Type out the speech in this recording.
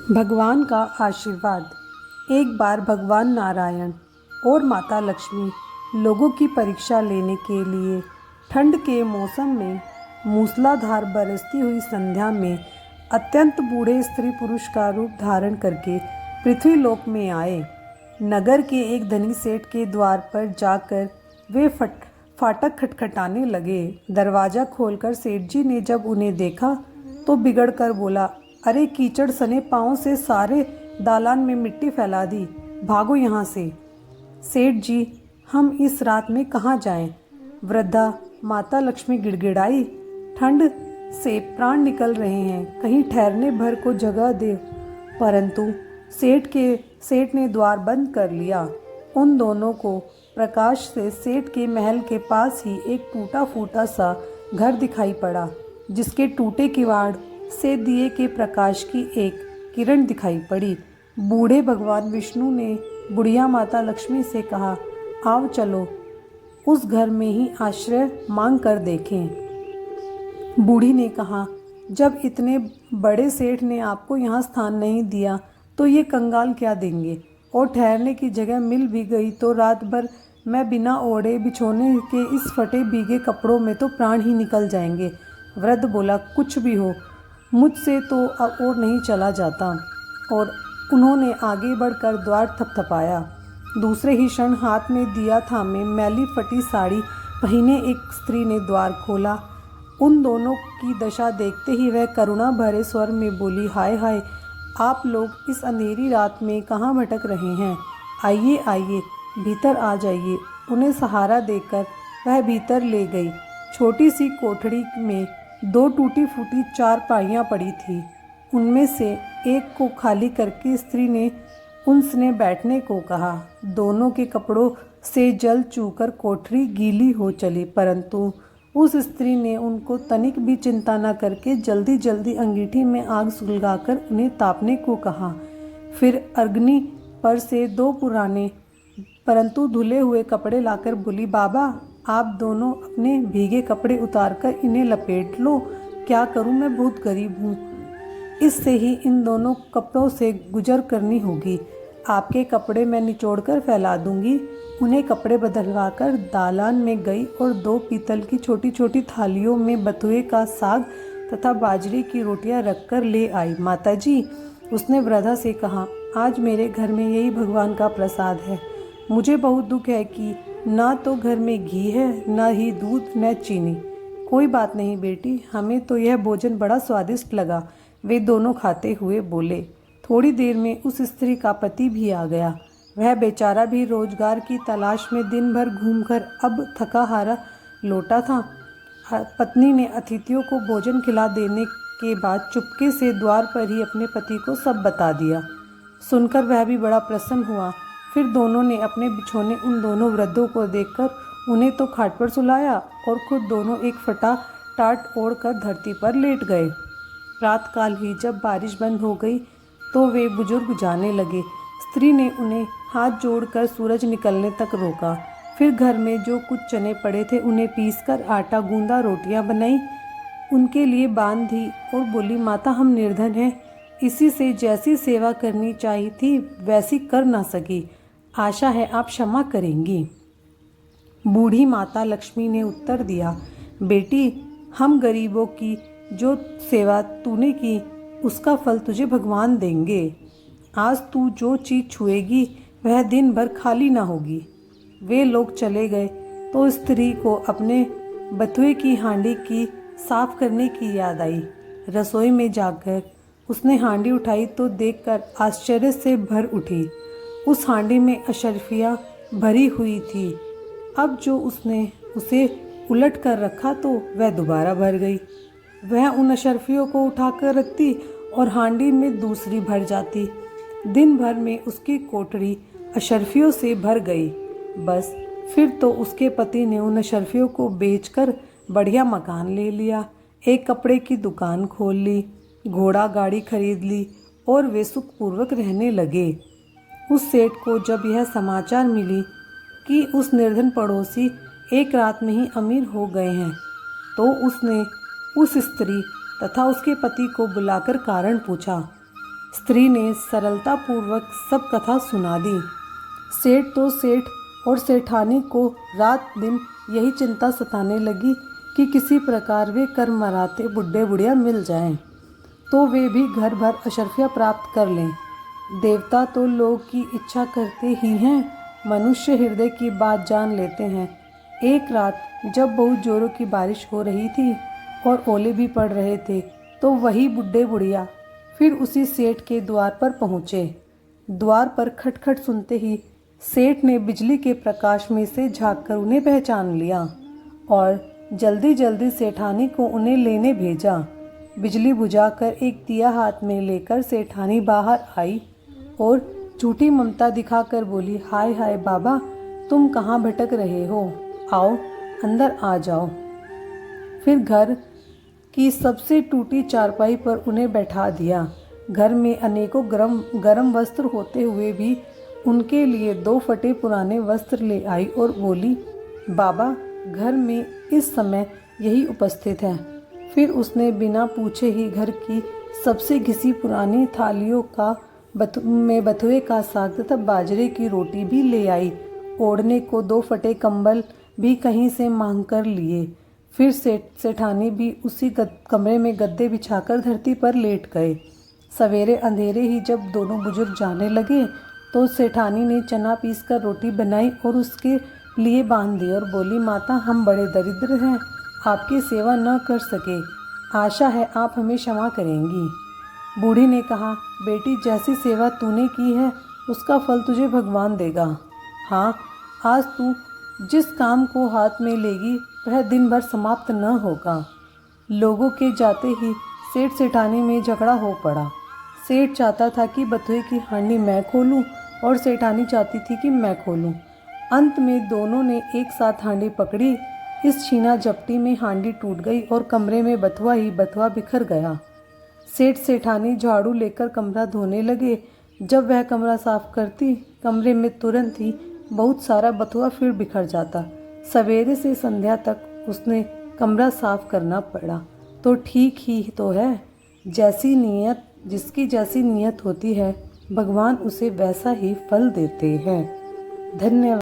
भगवान का आशीर्वाद। एक बार भगवान नारायण और माता लक्ष्मी लोगों की परीक्षा लेने के लिए ठंड के मौसम में मूसलाधार बरसती हुई संध्या में अत्यंत बूढ़े स्त्री पुरुष का रूप धारण करके पृथ्वीलोक में आए। नगर के एक धनी सेठ के द्वार पर जाकर वे फाटक खटखटाने लगे। दरवाज़ा खोलकर सेठ जी ने जब उन्हें देखा तो बिगड़ कर बोला, अरे कीचड़ सने पाँव से सारे दालान में मिट्टी फैला दी, भागो यहाँ से। सेठ जी, हम इस रात में कहाँ जाएं? वृद्धा माता लक्ष्मी गिड़गिड़ाई, ठंड से प्राण निकल रहे हैं, कहीं ठहरने भर को जगह दे। परंतु सेठ ने द्वार बंद कर लिया। उन दोनों को प्रकाश से सेठ के महल के पास ही एक टूटा फूटा सा घर दिखाई पड़ा, जिसके टूटे किवाड़ से दिए के प्रकाश की एक किरण दिखाई पड़ी। बूढ़े भगवान विष्णु ने बुढ़िया माता लक्ष्मी से कहा, आओ चलो उस घर में ही आश्रय मांग कर देखें। बूढ़ी ने कहा, जब इतने बड़े सेठ ने आपको यहाँ स्थान नहीं दिया तो ये कंगाल क्या देंगे, और ठहरने की जगह मिल भी गई तो रात भर मैं बिना ओढ़े बिछोने के इस फटे भीगे कपड़ों में तो प्राण ही निकल जाएंगे। वृद्ध बोला, कुछ भी हो, मुझसे तो अब और नहीं चला जाता। और उन्होंने आगे बढ़कर द्वार थपथपाया। दूसरे ही क्षण हाथ में दिया थामे मैली फटी साड़ी पहने एक स्त्री ने द्वार खोला। उन दोनों की दशा देखते ही वह करुणा भरे स्वर में बोली, हाय हाय, आप लोग इस अंधेरी रात में कहाँ भटक रहे हैं? आइए आइए, भीतर आ जाइए। उन्हें सहारा देकर वह भीतर ले गई। छोटी सी कोठड़ी में दो टूटी फूटी चारपाइयाँ पड़ी थी। उनमें से एक को खाली करके स्त्री ने उनसे बैठने को कहा। दोनों के कपड़ों से जल चूकर कोठरी गीली हो चली, परंतु उस स्त्री ने उनको तनिक भी चिंता न करके जल्दी जल्दी अंगीठी में आग सुलगाकर उन्हें तापने को कहा। फिर अग्नि पर से दो पुराने परंतु धुले हुए कपड़े लाकर बोली, बाबा आप दोनों अपने भीगे कपड़े उतारकर इन्हें लपेट लो। क्या करूं, मैं बहुत गरीब हूं, इससे ही इन दोनों कपड़ों से गुजर करनी होगी। आपके कपड़े मैं निचोड़कर फैला दूंगी। उन्हें कपड़े बदलवाकर दालान में गई और दो पीतल की छोटी छोटी थालियों में बथुए का साग तथा बाजरे की रोटियां रखकर ले आई। माताजी, उसने वृद्धा से कहा, आज मेरे घर में यही भगवान का प्रसाद है। मुझे बहुत दुख है कि ना तो घर में घी है, ना ही दूध, न चीनी। कोई बात नहीं बेटी, हमें तो यह भोजन बड़ा स्वादिष्ट लगा। वे दोनों खाते हुए बोले। थोड़ी देर में उस स्त्री का पति भी आ गया। वह बेचारा भी रोजगार की तलाश में दिन भर घूमकर अब थका हारा लौटा था। पत्नी ने अतिथियों को भोजन खिला देने के बाद चुपके से द्वार पर ही अपने पति को सब बता दिया। सुनकर वह भी बड़ा प्रसन्न हुआ। फिर दोनों ने अपने बिछोने उन दोनों वृद्धों को देखकर उन्हें तो खाट पर सुलाया और खुद दोनों एक फटा टाट ओढ़कर धरती पर लेट गए। रात काल ही जब बारिश बंद हो गई तो वे बुजुर्ग जाने लगे। स्त्री ने उन्हें हाथ जोड़कर सूरज निकलने तक रोका। फिर घर में जो कुछ चने पड़े थे उन्हें पीसकर आटा गूंदा, रोटियां बनाई, उनके लिए बांध दी और बोली, माता हम निर्धन हैं, इसी से जैसी सेवा करनी चाहिए थी वैसी कर ना सकी। आशा है आप क्षमा करेंगी। बूढ़ी माता लक्ष्मी ने उत्तर दिया, बेटी हम गरीबों की जो सेवा तूने की उसका फल तुझे भगवान देंगे। आज तू जो चीज़ छुएगी वह दिन भर खाली ना होगी। वे लोग चले गए तो स्त्री को अपने बथुए की हांडी की साफ करने की याद आई। रसोई में जाकर उसने हांडी उठाई तो देखकर आश्चर्य से भर उठी। उस हांडी में अशर्फियाँ भरी हुई थी। अब जो उसने उसे उलट कर रखा तो वह दोबारा भर गई। वह उन अशर्फियों को उठाकर रखती और हांडी में दूसरी भर जाती। दिन भर में उसकी कोठरी अशर्फियों से भर गई। बस फिर तो उसके पति ने उन अशर्फियों को बेचकर बढ़िया मकान ले लिया, एक कपड़े की दुकान खोल ली, घोड़ा गाड़ी खरीद ली और वे सुखपूर्वक रहने लगे। उस सेठ को जब यह समाचार मिली कि उस निर्धन पड़ोसी एक रात में ही अमीर हो गए हैं तो उसने उस स्त्री तथा उसके पति को बुलाकर कारण पूछा। स्त्री ने सरलतापूर्वक सब कथा सुना दी। सेठ तो सेठ और सेठानी को रात दिन यही चिंता सताने लगी कि किसी प्रकार वे कर मराते बुढ़े बुढ़िया मिल जाएं, तो वे भी घर भर अशर्फिया प्राप्त कर लें। देवता तो लोग की इच्छा करते ही हैं, मनुष्य हृदय की बात जान लेते हैं। एक रात जब बहुत जोरों की बारिश हो रही थी और ओले भी पड़ रहे थे, तो वही बुढ़े बुढ़िया फिर उसी सेठ के द्वार पर पहुँचे। द्वार पर खटखट सुनते ही सेठ ने बिजली के प्रकाश में से झांककर उन्हें पहचान लिया और जल्दी जल्दी सेठानी को उन्हें लेने भेजा। बिजली बुझाकर एक दिया हाथ में लेकर सेठानी बाहर आई और झूठी ममता दिखाकर बोली, हाय हाय बाबा, तुम कहाँ भटक रहे हो? आओ अंदर आ जाओ। फिर घर की सबसे टूटी चारपाई पर उन्हें बैठा दिया। घर में अनेकों गरम वस्त्र होते हुए भी उनके लिए 2 फटे पुराने वस्त्र ले आई और बोली, बाबा घर में इस समय यही उपस्थित है। फिर उसने बिना पूछे ही घर की सबसे घिसी पुरानी थालियों में बथुए का साग तथा बाजरे की रोटी भी ले आई। ओढ़ने को 2 फटे कंबल भी कहीं से मांग कर लिए। फिर सेठानी भी उसी कमरे में गद्दे बिछाकर धरती पर लेट गए। सवेरे अंधेरे ही जब दोनों बुजुर्ग जाने लगे तो सेठानी ने चना पीसकर रोटी बनाई और उसके लिए बांध दी और बोली, माता हम बड़े दरिद्र हैं, आपकी सेवा न कर सके, आशा है आप हमें क्षमा करेंगी। बूढ़ी ने कहा, बेटी जैसी सेवा तूने की है उसका फल तुझे भगवान देगा। हाँ, आज तू जिस काम को हाथ में लेगी वह दिन भर समाप्त न होगा। लोगों के जाते ही सेठ सेठानी में झगड़ा हो पड़ा। सेठ चाहता था कि बथुए की हांडी मैं खोलूं और सेठानी चाहती थी कि मैं खोलूं। अंत में दोनों ने एक साथ हांडी पकड़ी। इस छीना झपटी में हांडी टूट गई और कमरे में बथुआ ही बथुआ बिखर गया। सेठ सेठानी झाड़ू लेकर कमरा धोने लगे। जब वह कमरा साफ करती, कमरे में तुरंत ही बहुत सारा बथुआ फिर बिखर जाता। सवेरे से संध्या तक उसने कमरा साफ करना पड़ा। तो ठीक ही तो है, जिसकी जैसी नीयत होती है भगवान उसे वैसा ही फल देते हैं। धन्यवाद।